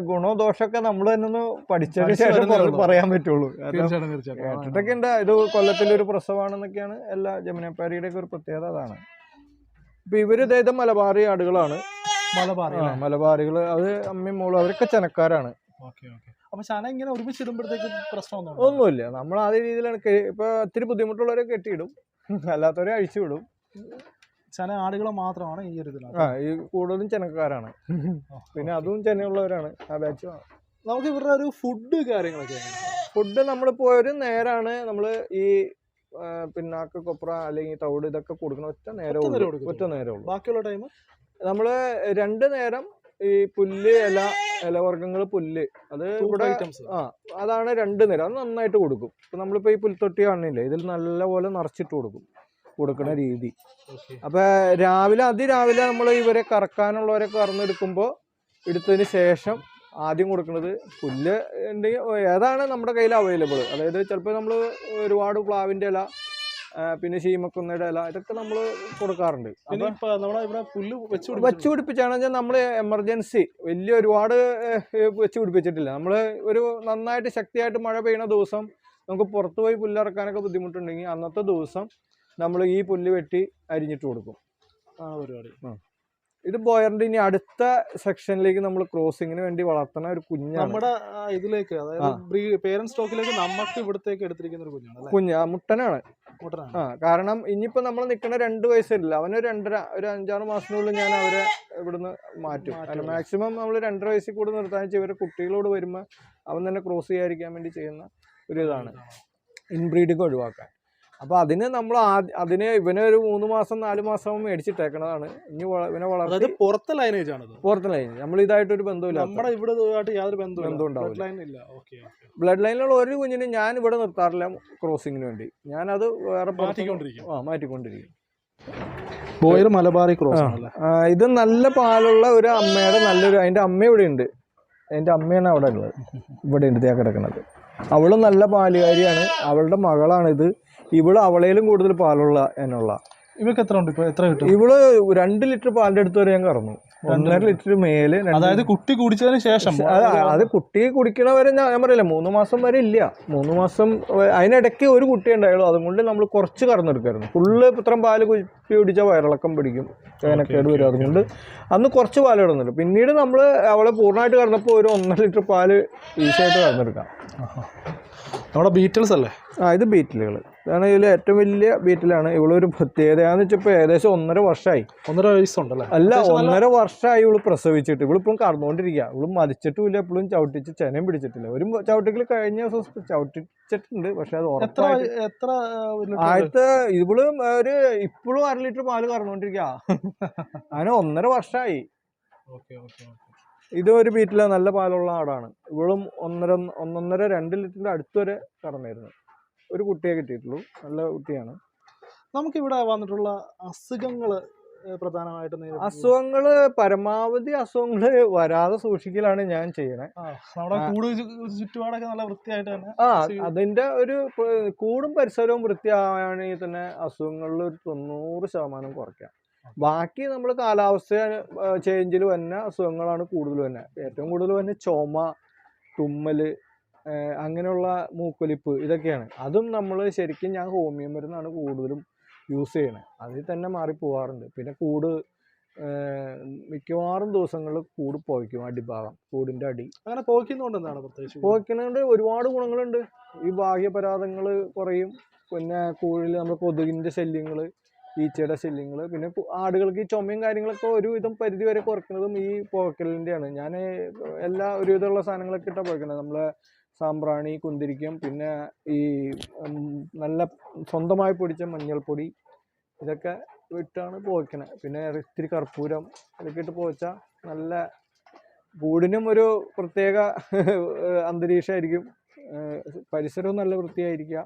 ഗുണോ ദോഷമൊക്കെ നമ്മൾ തന്നെ ഒന്ന് പഠിച്ചതിന് ശേഷം പറയാൻ പറ്റുള്ളൂ. കേട്ടിട്ടൊക്കെ ഉണ്ട് ഇത് കൊല്ലത്തിലെ ഒരു പ്രസവമാണെന്നൊക്കെയാണ്. എല്ലാ ജമുനാപ്പാരിയുടെ ഒക്കെ ഒരു പ്രത്യേകത അതാണ്. ഇപ്പൊ ഇവര് ഇത് മലബാറി ആടുകളാണ്. മലബാറികൾ. അത് അമ്മയും മോളും അവരൊക്കെ ചെനക്കാരാണ്. ഒന്നുമില്ല, നമ്മൾ അതേ രീതിയിലാണ്. ഇപ്പൊ ഒത്തിരി ബുദ്ധിമുട്ടുള്ളവരെ കെട്ടിയിടും, അല്ലാത്തവരെ അഴിച്ചു വിടും. ചെന ആടുകൾ മാത്രമാണ് ഈ ഒരു ഈ കൂടുതലും ചെനക്കാരാണ്. പിന്നെ അതും ചെനയുള്ളവരാണ് ആ ബാച്ച്. നമുക്ക് ഇവരുടെ ഒരു ഫുഡ് കാര്യങ്ങളൊക്കെ? ഫുഡ് നമ്മളിപ്പോ ഒരു നേരാണ് നമ്മൾ ഈ പിന്നാക്ക് കൊപ്ര അല്ലെങ്കിൽ തവിട് ഇതൊക്കെ കൊടുക്കണം. ഒറ്റ നേരമുള്ളൂ. ബാക്കിയുള്ള ടൈം നമ്മള് 2 നേരം ഈ പുല്ല്, ഇലവർഗ്ഗങ്ങൾ, പുല്ല്, അത് ഇവിടെ അതാണ് 2 നേരം. അത് നന്നായിട്ട് കൊടുക്കും. ഇപ്പൊ നമ്മളിപ്പോ ഈ പുൽത്തൊട്ടി കാണില്ലേ, ഇതിൽ നല്ലപോലെ നിറച്ചിട്ട് കൊടുക്കുന്ന രീതി. അപ്പൊ അതിരാവിലെ നമ്മൾ ഇവരെ കറക്കാനുള്ളവരെ കറന്നെടുക്കുമ്പോൾ എടുത്തതിന് ശേഷം ആദ്യം കൊടുക്കുന്നത് പുല്ല് ഉണ്ടെങ്കിൽ ഏതാണ് നമ്മുടെ കയ്യിൽ അവൈലബിൾ. അതായത് ചിലപ്പോൾ നമ്മൾ ഒരുപാട് പ്ലാവിന്റെ ഇല, പിന്നെ ശീമക്കുന്നയുടെ ഇല, ഇതൊക്കെ നമ്മൾ കൊടുക്കാറുണ്ട്. വെച്ച് പിടിപ്പിച്ചാണെന്ന് വെച്ചാൽ നമ്മൾ എമർജൻസി വലിയ ഒരുപാട് വെച്ച് പിടിപ്പിച്ചിട്ടില്ല. നമ്മൾ ഒരു നന്നായിട്ട് ശക്തിയായിട്ട് മഴ പെയ്യുന്ന ദിവസം നമുക്ക് പുറത്തു പോയി പുല്ലിറക്കാനൊക്കെ ബുദ്ധിമുട്ടുണ്ടെങ്കിൽ അന്നത്തെ ദിവസം നമ്മൾ ഈ പുല്ല് വെട്ടി അരിഞ്ഞിട്ട് കൊടുക്കും. പരിപാടി. ഇത് ബോയറിന്റെ ഇനി അടുത്ത സെക്ഷനിലേക്ക് നമ്മൾ ക്രോസിങ്ങിന് വേണ്ടി വളർത്തുന്ന ഒരു കുഞ്ഞാണ്. നമ്മുടെ ഇതിലേക്ക്, അതായത് പേരന്റ് സ്റ്റോക്കിലേക്ക് നമുക്ക് ഇവിടത്തേക്ക് എടുത്തിരിക്കുന്ന ഒരു കുഞ്ഞ് മുട്ടനാണ്. കാരണം ഇനിയിപ്പോ നമ്മൾ നിൽക്കുന്ന 2 വയസ്സില്ല, അവനൊരു 2.5 ഒരു 5-6 മാസത്തിനുള്ളിൽ ഞാൻ അവരെ ഇവിടുന്ന് മാറ്റും. കാരണം മാക്സിമം നമ്മൾ 2.5 വയസ്സിൽ കൂടെ നിർത്താൻ വെച്ചാൽ ഇവരെ കുട്ടികളോട് വരുമ്പോൾ അവൻ തന്നെ ക്രോസ് ചെയ്യാതിരിക്കാൻ വേണ്ടി ചെയ്യുന്ന ഒരു ഇതാണ്, ഇൻബ്രീഡിങ് ഒഴിവാക്കാൻ. അപ്പൊ ഇവനെ ഒരു 3 മാസം 4 മാസം മേടിച്ചിട്ടേക്കണതാണ്. ഇനി ഇവനെ വളർത്തി പുറത്തെ ലൈനേജ് ആണ്. പുറത്തെ ലൈനേജ് നമ്മൾ ഇതായിട്ടൊരു ബന്ധമില്ല. നമ്മുടെ ഇവിടെ യാതൊരു ബന്ധം ഉണ്ടാവില്ല. ബ്ലഡ് ലൈനിലുള്ള ഒരു കുഞ്ഞിനും ഞാൻ ഇവിടെ നിർത്താറില്ല ക്രോസിങ്ങിന് വേണ്ടി. ഞാനത് വേറെ മാറ്റിക്കൊണ്ടിരിക്കും. Boer Malabari cross. ഇത് നല്ല പാലുള്ള ഒരു അമ്മയുടെ അതിന്റെ അമ്മ ഇവിടെ ഉണ്ട്. അതിന്റെ അമ്മയാണ് അവിടെ ഉള്ളത്. ഇവിടെ ഉണ്ട് കിടക്കുന്നത്. അവളും നല്ല പാലുകാരിയാണ്. അവളുടെ മകളാണിത്. ഇവള് അവളേലും കൂടുതൽ പാലുള്ള എന്നുള്ള. ഇവക്ക് എത്ര ഉണ്ട്? ഇപ്പൊ എത്ര കിട്ടും? ഇവള് 2 ലിറ്റർ പാലിന്റെ അടുത്ത് വരെ ഞാൻ കറന്നു. 1.5 ലിറ്റർ മേല്. അതായത് കുട്ടി കുടിച്ചതിന് ശേഷം അത് കുട്ടി കുടിക്കണവരെ ഞാൻ പറയില്ല, 3 മാസം വരെ ഇല്ല. 3 മാസം അതിനിടയ്ക്ക് ഒരു കുട്ടി ഉണ്ടായുള്ളൂ. അതുകൊണ്ട് നമ്മൾ കുറച്ച് കറന്നെടുക്കായിരുന്നു. ഫുള്ള് ഇത്രയും പാല് കുപ്പി കുടിച്ചാൽ വയറിളക്കം പിടിക്കും, വേനക്കേട് വരും. അതുകൊണ്ട് അന്ന് കുറച്ച് പാല് കിടന്നുണ്ട്. പിന്നീട് നമ്മൾ അവളെ പൂർണ്ണമായിട്ട് കറന്നപ്പോൾ ഒരു 1.5 ലിറ്റർ പാല് ഈസിയായിട്ട് കറന്നെടുക്കാം. നമ്മുടെ ബീറ്റിൽസ് അല്ലേ? ഇത് ബീറ്റിലുകൾ. ഇതാണ് ഇതിൽ ഏറ്റവും വലിയ ബീറ്റിലാണ്. ഇവളൊരു പ്രത്യേകതയാന്ന് വെച്ചപ്പോൾ ഏകദേശം 1.5 വർഷമായി. 1.5 വയസ്സുണ്ടല്ലേ? അല്ല, 1.5 വർഷമായി ഇവള് പ്രസവിച്ചിട്ട്. ഇവളിപ്പോഴും കറന്നുകൊണ്ടിരിക്കുക. ഇവള് മരിച്ചിട്ടുമില്ല, എപ്പോഴും ചവിട്ടിച്ച് ചെനയും പിടിച്ചിട്ടില്ല. ഒരു ചവിട്ടിക്കൽ കഴിഞ്ഞ ദിവസം ചവിട്ടിച്ചിട്ടുണ്ട്, പക്ഷെ അത് ആദ്യത്തെ ഇവള് ഇപ്പോഴും 1/2 ലിറ്റർ പാല് കറന്നുകൊണ്ടിരിക്കുക. അങ്ങനെ 1.5 വർഷമായി. ഇത് ഒരു ബീറ്റില നല്ല പാലുള്ള ആടാണ്. ഇവളും 1.5-2 ലിറ്ററിന്റെ അടുത്ത് വരെ കറന്നായിരുന്നു. ഒരു കുട്ടിയെ കിട്ടിയിട്ടുള്ളൂ, നല്ല കുട്ടിയാണ്. നമുക്കിവിടെ വന്നിട്ടുള്ള അസുഖങ്ങള് പ്രധാനമായിട്ട് പരമാവധി അസുഖങ്ങള് വരാതെ സൂക്ഷിക്കലാണ് ഞാൻ ചെയ്യണേ. നമ്മുടെ കൂട് ചുറ്റുപാടൊക്കെ നല്ല വൃത്തിയായിട്ട് തന്നെ. അതിന്റെ ഒരു കൂടും പരിസരവും വൃത്തിയാണെങ്കിൽ തന്നെ അസുഖങ്ങളിൽ ഒരു 90% കുറയ്ക്കാം. ബാക്കി നമ്മൾ കാലാവസ്ഥ ചേഞ്ചിൽ വന്ന അസുഖങ്ങളാണ് കൂടുതൽ തന്നെ. ഏറ്റവും കൂടുതൽ തന്നെ ചുമ, തുമ്മല്, അങ്ങനെയുള്ള മൂക്കൊലിപ്പ്, ഇതൊക്കെയാണ്. അതും നമ്മൾ ശരിക്കും ഞാൻ ഹോമിയോ മരുന്നാണ് കൂടുതലും യൂസ് ചെയ്യണത്. അതിൽ തന്നെ മാറിപ്പോവാറുണ്ട്. പിന്നെ കൂട് മിക്കവാറും ദിവസങ്ങളിൽ കൂട് പോയിക്കും, അടിഭാഗം, കൂടിൻ്റെ അടി. അങ്ങനെ പോയിക്കുന്നതുകൊണ്ട് എന്താണ് പ്രത്യേകിച്ച്? പോയിക്കുന്നതുകൊണ്ട് ഒരുപാട് ഗുണങ്ങളുണ്ട്. ഈ ബാഹ്യപരാധങ്ങൾ കുറയും. പിന്നെ കൂടിൽ നമ്മൾ കൊതുകിൻ്റെ ശല്യങ്ങൾ, ഈച്ചയുടെ ശല്യങ്ങൾ, പിന്നെ ആടുകൾക്ക് ഈ ചുമയും കാര്യങ്ങളൊക്കെ ഒരുവിധം പരിധി വരെ കുറയ്ക്കുന്നതും ഈ പോക്കലിൻ്റെയാണ്. ഞാൻ ഒരുവിധമുള്ള സാധനങ്ങളൊക്കെ ഇട്ടാണ് പോയിക്കുന്നത്. നമ്മളെ സാമ്പ്രാണി, കുന്തിരിക്കം, പിന്നെ ഈ നല്ല സ്വന്തമായി പൊടിച്ച മഞ്ഞൾപ്പൊടി, ഇതൊക്കെ ഇട്ടാണ് പോയിക്കണത്. പിന്നെ ഇത്തിരി കർപ്പൂരം, ഇതൊക്കെ ഇട്ട് പോയിച്ചാൽ നല്ല കൂടിനും ഒരു പ്രത്യേക അന്തരീക്ഷമായിരിക്കും. പരിസരവും നല്ല വൃത്തിയായിരിക്കുക.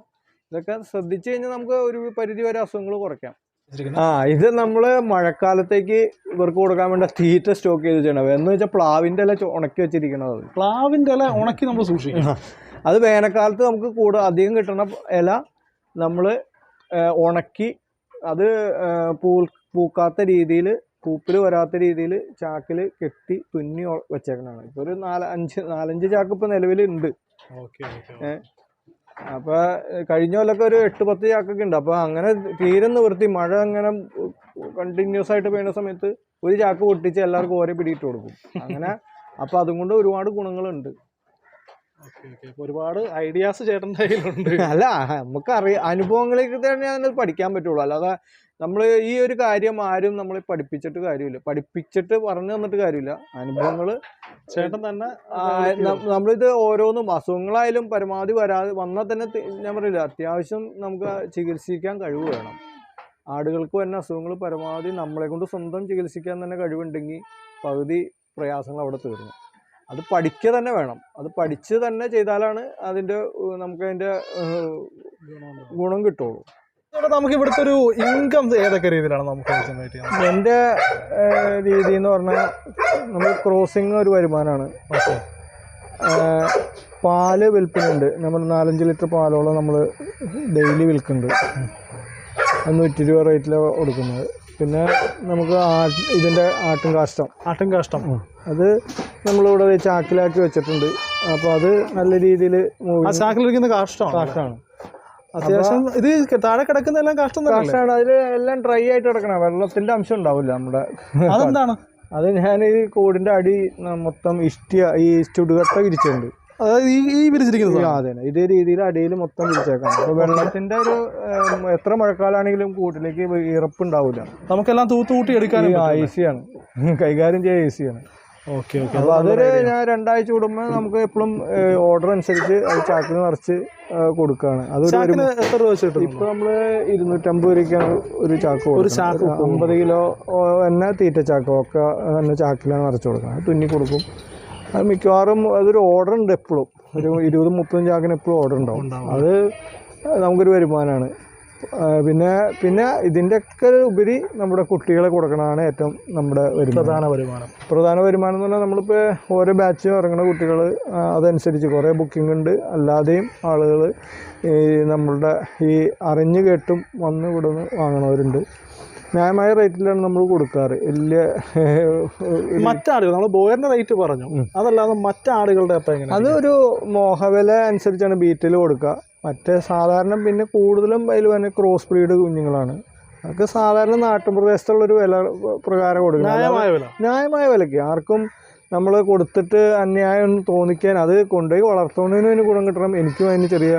ഇതൊക്കെ ശ്രദ്ധിച്ചു കഴിഞ്ഞാൽ നമുക്ക് ഒരു പരിധി വരെ അസുഖങ്ങൾ കുറയ്ക്കാം. ഇത് നമ്മള് മഴക്കാലത്തേക്ക് ഇവർക്ക് കൊടുക്കാൻ വേണ്ട തീറ്റ സ്റ്റോക്ക് ചെയ്ത് ചെയ്യണം. എന്ന് വെച്ചാൽ പ്ലാവിന്റെ ഇല ഉണക്കി വെച്ചിരിക്കണത്. പ്ലാവിന്റെ ഇല ഉണക്കി നമ്മൾ സൂക്ഷിക്കണം. അത് വേനൽക്കാലത്ത് നമുക്ക് അധികം കിട്ടുന്ന ഇല നമ്മൾ ഉണക്കി അത് പൂക്കാത്ത രീതിയിൽ, പൂപ്പിൽ വരാത്ത രീതിയിൽ ചാക്കിൽ കെട്ടി തുന്നി വെച്ചേക്കണതാണ്. ഇപ്പൊ ഒരു 4-5 ചാക്ക് ഇപ്പൊ നിലവിലുണ്ട്. അപ്പൊ കഴിഞ്ഞ കൊല്ലൊക്കെ ഒരു 8-10 ചാക്കൊക്കെ ഉണ്ട്. അപ്പൊ അങ്ങനെ തീരെ നിവൃത്തി, മഴ അങ്ങനെ കണ്ടിന്യൂസ് ആയിട്ട് പെയ്യുന്ന സമയത്ത് ഒരു ചാക്ക് പൊട്ടിച്ച് എല്ലാവർക്കും ഓരോ പിടിയിട്ട് കൊടുക്കും. അങ്ങനെ അപ്പൊ അതുകൊണ്ട് ഒരുപാട് ഗുണങ്ങളുണ്ട്. ഒരുപാട് ഐഡിയാസ് ചേട്ടൻ്റെ കയ്യിലുണ്ട്. അല്ല, നമുക്കറിയാം, അനുഭവങ്ങളിലേക്ക് തന്നെ അത് പഠിക്കാൻ പറ്റുള്ളൂ. അല്ലാതെ നമ്മൾ ഈ ഒരു കാര്യം ആരും നമ്മളെ പഠിപ്പിച്ചിട്ട് കാര്യമില്ല, പഠിപ്പിച്ചിട്ട് പറഞ്ഞു തന്നിട്ട് കാര്യമില്ല. അനുഭവങ്ങൾ ചേട്ടൻ തന്നെ. നമ്മളിത് ഓരോന്നും അസുഖങ്ങളായാലും പരമാവധി വന്നാൽ തന്നെ ഞാൻ പറയില്ല, അത്യാവശ്യം നമുക്ക് ചികിത്സിക്കാൻ കഴിവ് വേണം. ആടുകൾക്ക് വരുന്ന അസുഖങ്ങൾ പരമാവധി നമ്മളെ കൊണ്ട് സ്വന്തം ചികിത്സിക്കാൻ തന്നെ കഴിവുണ്ടെങ്കിൽ പകുതി പ്രയാസങ്ങൾ അവിടെ തീർന്നു. അത് പഠിക്കുക തന്നെ വേണം. അത് പഠിച്ച് തന്നെ ചെയ്താലാണ് നമുക്കതിൻ്റെ ഗുണം കിട്ടുള്ളൂ. നമുക്ക് ഇവിടുത്തെ ഒരു ഇൻകം ഏതൊക്കെ രീതിയിലാണ് നമുക്ക്? എൻ്റെ രീതി എന്ന് പറഞ്ഞാൽ നമ്മൾ ക്രോസിങ് ഒരു വരുമാനമാണ്. പാല് വിൽപ്പനയുണ്ട്. നമ്മൾ 4-5 ലിറ്റർ പാലോളം നമ്മൾ ഡെയിലി വിൽക്കുന്നുണ്ട്. 120 രൂപ റേറ്റിൽ കൊടുക്കുന്നത്. പിന്നെ നമുക്ക് ഇതിൻ്റെ ആട്ടും കാഷ്ടം അത് നമ്മളിവിടെ ചാക്കിലാക്കി വെച്ചിട്ടുണ്ട്. അപ്പോൾ അത് നല്ല രീതിയിൽ ചാക്കിലിരിക്കുന്ന കാഷ്ടമാണ്. അത്യാവശ്യം ഇത് താഴെ കിടക്കുന്നതെല്ലാം കാഷ്ടമാണ്. അതിൽ എല്ലാം ഡ്രൈ ആയിട്ട് കിടക്കണം, വെള്ളത്തിന്റെ അംശം ഉണ്ടാവില്ല നമ്മുടെ. അതെന്താണ്? അത് ഞാൻ ഈ കൂടിന്റെ അടി മൊത്തം ഈ ചുടുകട്ട വിരിച്ചിട്ടുണ്ട്. അതായത് ഈ വിരിച്ചിരിക്കുന്നത്? അതെ, ഇതേ രീതിയിൽ അടിയിൽ മൊത്തം വിരിച്ചേക്കാം. അപ്പോൾ വെള്ളത്തിന്റെ ഒരു എത്ര മഴക്കാലാണെങ്കിലും കൂട്ടിലേക്ക് ഈർപ്പുണ്ടാവില്ല. നമുക്കെല്ലാം തൂത്തുകൂട്ടി എടുക്കാൻ ഈസിയാണ്, കൈകാര്യം ചെയ്യാൻ ഈസിയാണ്. ഓക്കെ. അപ്പോൾ അതൊരു ഞാൻ 2 ആഴ്ച കൂടുമ്പോൾ നമുക്ക് എപ്പോഴും ഓർഡർ അനുസരിച്ച് അത് ചാക്കിൽ നിറച്ച് കൊടുക്കുകയാണ്. അതൊരു എത്ര രൂപ കിട്ടും? ഇപ്പൊ നമ്മള് 250 രൂപയ്ക്കാണ് ഒരു ചാക്ക്. 50 കിലോ തന്നെ തീറ്റ ചാക്കോ ഒക്കെ തന്നെ ചാക്കിലാണ് നിറച്ച് കൊടുക്കുന്നത്. തുന്നി കൊടുക്കും. അത് മിക്കവാറും അതൊരു ഓർഡർ ഉണ്ട്. എപ്പോഴും ഒരു 20-30 ചാക്കിന് എപ്പോഴും ഓർഡർ ഉണ്ടാവും. അത് നമുക്കൊരു വരുമാനമാണ്. പിന്നെ ഇതിൻ്റെയൊക്കെ ഉപരി നമ്മുടെ കുട്ടികളെ കൊടുക്കണതാണ് ഏറ്റവും നമ്മുടെ പ്രധാന വരുമാനം എന്ന് പറഞ്ഞാൽ നമ്മളിപ്പോൾ ഓരോ ബാച്ച് ഇറങ്ങുന്ന കുട്ടികൾ അതനുസരിച്ച് കുറേ ബുക്കിംഗ് ഉണ്ട്. അല്ലാതെയും ആളുകൾ നമ്മളുടെ ഈ അറിഞ്ഞു കേട്ടും വന്ന് ഇവിടുന്ന് വാങ്ങണവരുണ്ട്. ന്യായമായ റേറ്റിലാണ് നമ്മൾ കൊടുക്കാറ്. വലിയ മറ്റാടുകൾ നമ്മൾ ബോയറിന്റെ റേറ്റ് പറഞ്ഞു, അതല്ലാതെ മറ്റാടുകളുടെ അപ്പം എങ്ങനെ? അതൊരു മോഹവില അനുസരിച്ചാണ് ബീറ്റിൽ കൊടുക്കുക. മറ്റേ സാധാരണ പിന്നെ കൂടുതലും അതിൽ തന്നെ ക്രോസ് ബ്രീഡ് കുഞ്ഞുങ്ങളാണ്. അതൊക്കെ സാധാരണ നാട്ടുപ്രദേശത്തുള്ളൊരു വില പ്രകാരം കൊടുക്കുന്നത്, ന്യായമായ വിലയ്ക്ക്. ആർക്കും നമ്മൾ കൊടുത്തിട്ട് അന്യായം ഒന്ന് തോന്നിക്കാൻ, അത് കൊണ്ടുപോയി വളർത്തുന്നതിനും അതിന് ഗുണം കിട്ടണം, എനിക്കും അതിന് ചെറിയ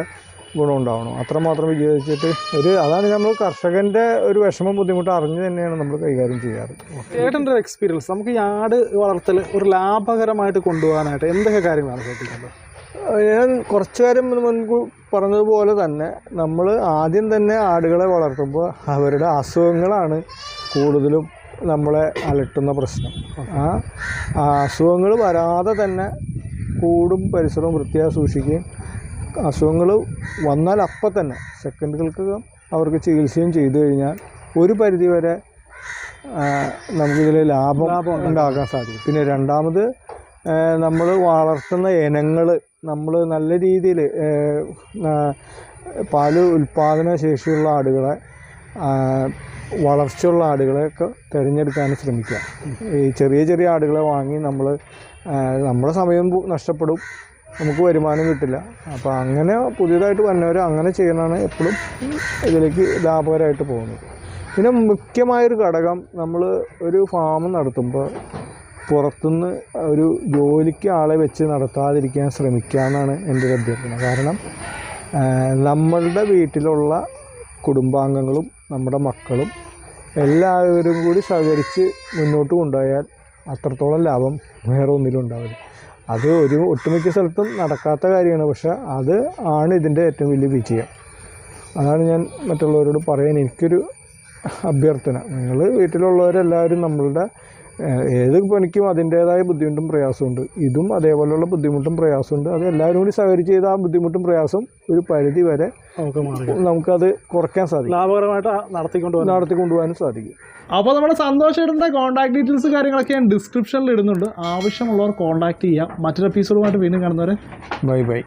ഗുണം ഉണ്ടാവണം, അത്രമാത്രം വിചാരിച്ചിട്ട് അതാണ് നമ്മൾ കർഷകൻ്റെ ഒരു വിഷമം ബുദ്ധിമുട്ട് അറിഞ്ഞ് തന്നെയാണ് നമ്മൾ കൈകാര്യം ചെയ്യാറ്. ചേട്ടൻ്റെ ഒരു എക്സ്പീരിയൻസ്, നമുക്ക് ഈ ആട് വളർത്തൽ ഒരു ലാഭകരമായിട്ട് കൊണ്ടുപോകാനായിട്ട് എന്തൊക്കെ കാര്യങ്ങളാണ് ശ്രദ്ധിക്കുന്നത്? ഞാൻ കുറച്ച് കാര്യം മുൻപ് പറഞ്ഞതുപോലെ തന്നെ നമ്മൾ ആദ്യം തന്നെ ആടുകളെ വളർത്തുമ്പോൾ അവരുടെ അസുഖങ്ങളാണ് കൂടുതലും നമ്മളെ അലട്ടുന്ന പ്രശ്നം. ആ അസുഖങ്ങൾ വരാതെ തന്നെ കൂടും പരിസരവും വൃത്തിയായി സൂക്ഷിക്കുകയും അസുഖങ്ങൾ വന്നാൽ അപ്പം തന്നെ സെക്കൻഡുകൾക്കകം അവർക്ക് ചികിത്സയും ചെയ്തു കഴിഞ്ഞാൽ ഒരു പരിധിവരെ നമുക്കിതിൽ ലാഭം ഉണ്ടാക്കാൻ സാധിക്കും. പിന്നെ രണ്ടാമത് നമ്മൾ വളർത്തുന്ന ഇനങ്ങൾ നമ്മൾ നല്ല രീതിയിൽ പാല് ഉൽപ്പാദന ശേഷിയുള്ള ആടുകളെ, വളർച്ചയുള്ള ആടുകളെയൊക്കെ തിരഞ്ഞെടുക്കാൻ ശ്രമിക്കുക. ഈ ചെറിയ ചെറിയ ആടുകളെ വാങ്ങി നമ്മുടെ സമയം നഷ്ടപ്പെടും, നമുക്ക് വരുമാനം കിട്ടില്ല. അപ്പോൾ അങ്ങനെ പുതിയതായിട്ട് വന്നവർ അങ്ങനെ ചെയ്യണതാണ് എപ്പോഴും ഇതിലേക്ക് ലാഭകരമായിട്ട് പോകുന്നത്. പിന്നെ മുഖ്യമായൊരു ഘടകം, നമ്മൾ ഒരു ഫാം നടത്തുമ്പോൾ പുറത്തുനിന്ന് ഒരു ജോലിക്ക് ആളെ വെച്ച് നടത്താതിരിക്കാൻ ശ്രമിക്കുക എന്നാണ് എൻ്റെ ഒരു അഭ്യർത്ഥന. കാരണം നമ്മളുടെ വീട്ടിലുള്ള കുടുംബാംഗങ്ങളും നമ്മുടെ മക്കളും എല്ലാവരും കൂടി സഹകരിച്ച് മുന്നോട്ട് കൊണ്ടുപോയാൽ അത്രത്തോളം ലാഭം വേറെ ഒന്നിലും ഉണ്ടാവില്ല. അത് ഒട്ടുമിക്ക സ്ഥലത്തും നടക്കാത്ത കാര്യമാണ്, പക്ഷെ അത് ആണ് ഇതിൻ്റെ ഏറ്റവും വലിയ വിജയം. അതാണ് ഞാൻ മറ്റുള്ളവരോട് പറയാൻ എനിക്കൊരു അഭ്യർത്ഥന. നിങ്ങൾ വീട്ടിലുള്ളവരെല്ലാവരും നമ്മളുടെ ഏത് പണിക്കും അതിൻ്റേതായ ബുദ്ധിമുട്ടും പ്രയാസമുണ്ട്, ഇതും അതേപോലെയുള്ള ബുദ്ധിമുട്ടും പ്രയാസമുണ്ട്. അത് എല്ലാവരും കൂടി സഹകരിച്ച് ചെയ്ത ആ ബുദ്ധിമുട്ടും പ്രയാസം ഒരു പരിധി വരെ നമുക്കത് കുറയ്ക്കാൻ സാധിക്കും, ലാഭകരമായിട്ട് നടത്തിക്കൊണ്ടുപോകാനും സാധിക്കും. അപ്പോൾ നമ്മുടെ സന്തോഷേട്ടൻ്റെ കോൺടാക്ട് ഡീറ്റെയിൽസ് കാര്യങ്ങളൊക്കെ ഞാൻ ഡിസ്ക്രിപ്ഷനിൽ ഇടുന്നുണ്ട്, ആവശ്യമുള്ളവർ കോൺടാക്ട് ചെയ്യാം. മറ്റൊരു എപ്പിസോഡുമായിട്ട് വീണ്ടും കാണുന്നവരെ ബൈ ബൈ.